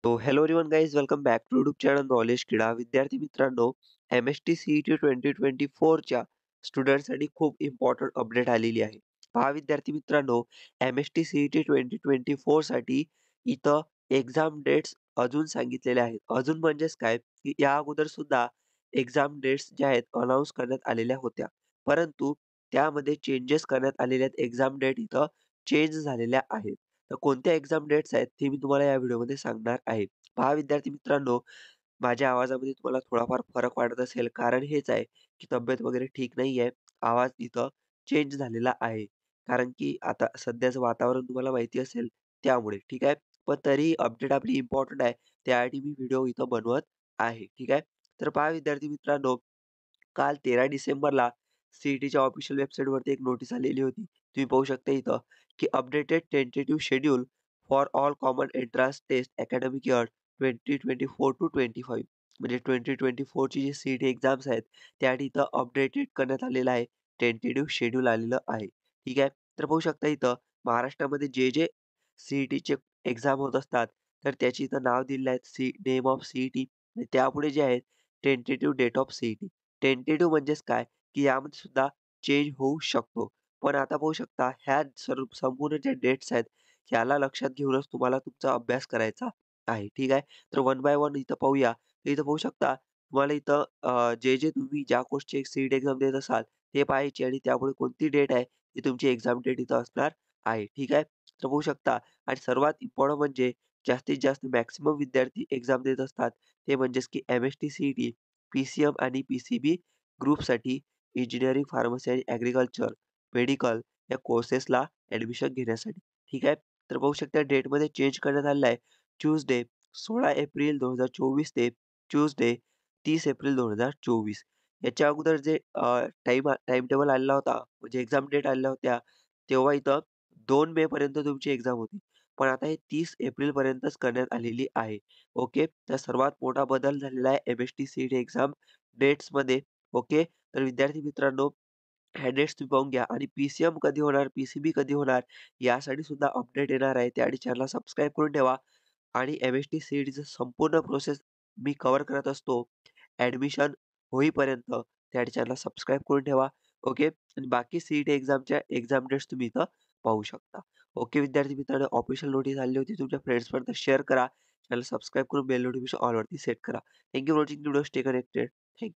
तो hello everyone guys welcome back to YouTube channel knowledge Krida. विद्यार्थी मित्रांनो, एम-एस-टी सी-ई-टी 2024च्या स्टुडंटसाठी खूप इम्पोर्टंट अपडेट आलेली आहे. पहा विद्यार्थी मित्रांनो, एम-एस-टी सी-ई-टी 2024साठी इथं एक्झाम डेट्स अजून सांगितलेल्या आहेत. अजून म्हणजेच काय, की या अगोदर सुद्धा एक्झाम डेट्स ज्या आहेत अनाउन्स करण्यात आलेल्या होत्या. परंतु त्यामध्ये चेंजेस करण्यात आलेल्या आहेत. एक्झाम डेट इथं चेंज झालेल्या आहेत. तर कोणत्या एक्झाम डेट्स आहेत ते मी तुम्हाला या व्हिडिओमध्ये सांगणार आहे. पहा विद्यार्थी मित्रांनो, माझ्या आवाजामध्ये तुम्हाला थोडाफार फरक वाटत असेल कारण हेच आहे, की तब्येत वगैरे ठीक नाहीये. आवाज इथं चेंज झालेला आहे. कारण की आता सध्याचं वातावरण तुम्हाला माहिती असेल त्यामुळे, ठीक आहे. पण तरीही अपडेट आपली इम्पोर्टंट आहे. त्यासाठी मी व्हिडिओ इथं बनवत आहे, ठीक आहे. तर पहा विद्यार्थी मित्रांनो, काल 13 डिसेंबरला सी-ई-टीच्या ऑफिशियल वेबसाईटवरती एक नोटीस आलेली होती. तुम्ही पाहू शकता इथं, की updated tentative schedule for all common entrance test academic year 2024 to 25 म्हणजे 2024ची जी सी-ई-टी एक्झाम्स आहेत, त्यासाठी इथं अपडेटेड करण्यात आलेलं आहे. टेंटेटिव्ह शेड्यूल आलेलं आहे. ठीक आहे. तर पाहू शकता इथं महाराष्ट्रामध्ये जे सी-ई-टीचे एक्झाम होत असतात, तर त्याची इथं नाव दिलेलं आहे नेम ऑफ सी-ई-टी आणि त्यापुढे जे आहे tentative date of C E T. Tentative म्हणजेच काय, की यामध्ये सुद्धा चेंज होऊ शकतो. पण आता पाहू शकता ह्या संपूर्ण ज्या डेट्स आहेत, ह्याला लक्षात घेऊनच तुम्हाला तुमचा अभ्यास करायचा आहे. ठीक आहे. तर वन बाय वन इथं पाहूया. तर इथं पाहू शकता तुम्हाला इथं जे तुम्ही ज्या कोर्सची सीट एक्झाम देत असाल, ते पाहायची आणि त्यापुढे कोणती डेट आहे, ती तुमची एक्झाम डेट इथं असणार आहे. ठीक आहे. तर पाहू शकता आणि सर्वात इम्पोर्टंट म्हणजे जास्तीत जास्त मॅक्सिमम विद्यार्थी एक्झाम देत असतात. ते म्हणजेच की एम-एस-टी सी-ई-टी, पी-सी-एम आणि पी-सी-बी ग्रुपसाठी इंजिनिअरिंग, फार्मसी आणि ॲग्रीकल्चर, मेडिकल या कोर्सेसला ॲडमिशन घेण्यासाठी. ठीक आहे. तर पाहू शकता डेटमध्ये चेंज करण्यात आलेला आहे. ट्यूसडे 16 एप्रिल 2024 ते ट्यूसडे 30 एप्रिल 2024. याच्या अगोदर जे टाईम टेबल आलेला होता, म्हणजे एक्झाम डेट आलेल्या होत्या, तेव्हा इथं 2 मे पर्यंत तुमची एक्झाम होती. पण आता हे 30 एप्रिलपर्यंतच करण्यात आलेली आहे. ओके. तर सर्वात मोठा बदल झालेला आहे एम-एस-टी सी-ई-टी एक्झाम डेट्समध्ये. ओके. तर विद्यार्थी मित्रांनो, ह्या डेट्स तुम्ही पाहून घ्या आणि पी-सी-एम कधी होणार, पी-सी-बी कधी होणार यासाठी सुद्धा अपडेट येणार आहे. त्यासाठी चॅनलला सबस्क्राईब करून ठेवा आणि एम-एस-टी सी-ई-टीचं संपूर्ण प्रोसेस मी कव्हर करत असतो. ॲडमिशन होईपर्यंत त्यासाठी चॅनलला सबस्क्राईब करून ठेवा. ओके. आणि बाकी सी-ई-टी एक्झामच्या एक्झाम डेट्स तुम्ही इथं पाहू शकता. ओके विद्यार्थी मित्रांनो, ऑफिशियल नोटीस आली होती. तुमच्या फ्रेंड्सपर्यंत शेअर करा. चॅनल सबस्क्राईब करून बेल नोटिफिकेशन ऑलवरती सेट करा. Thank you for watching video. Stay connected. Thank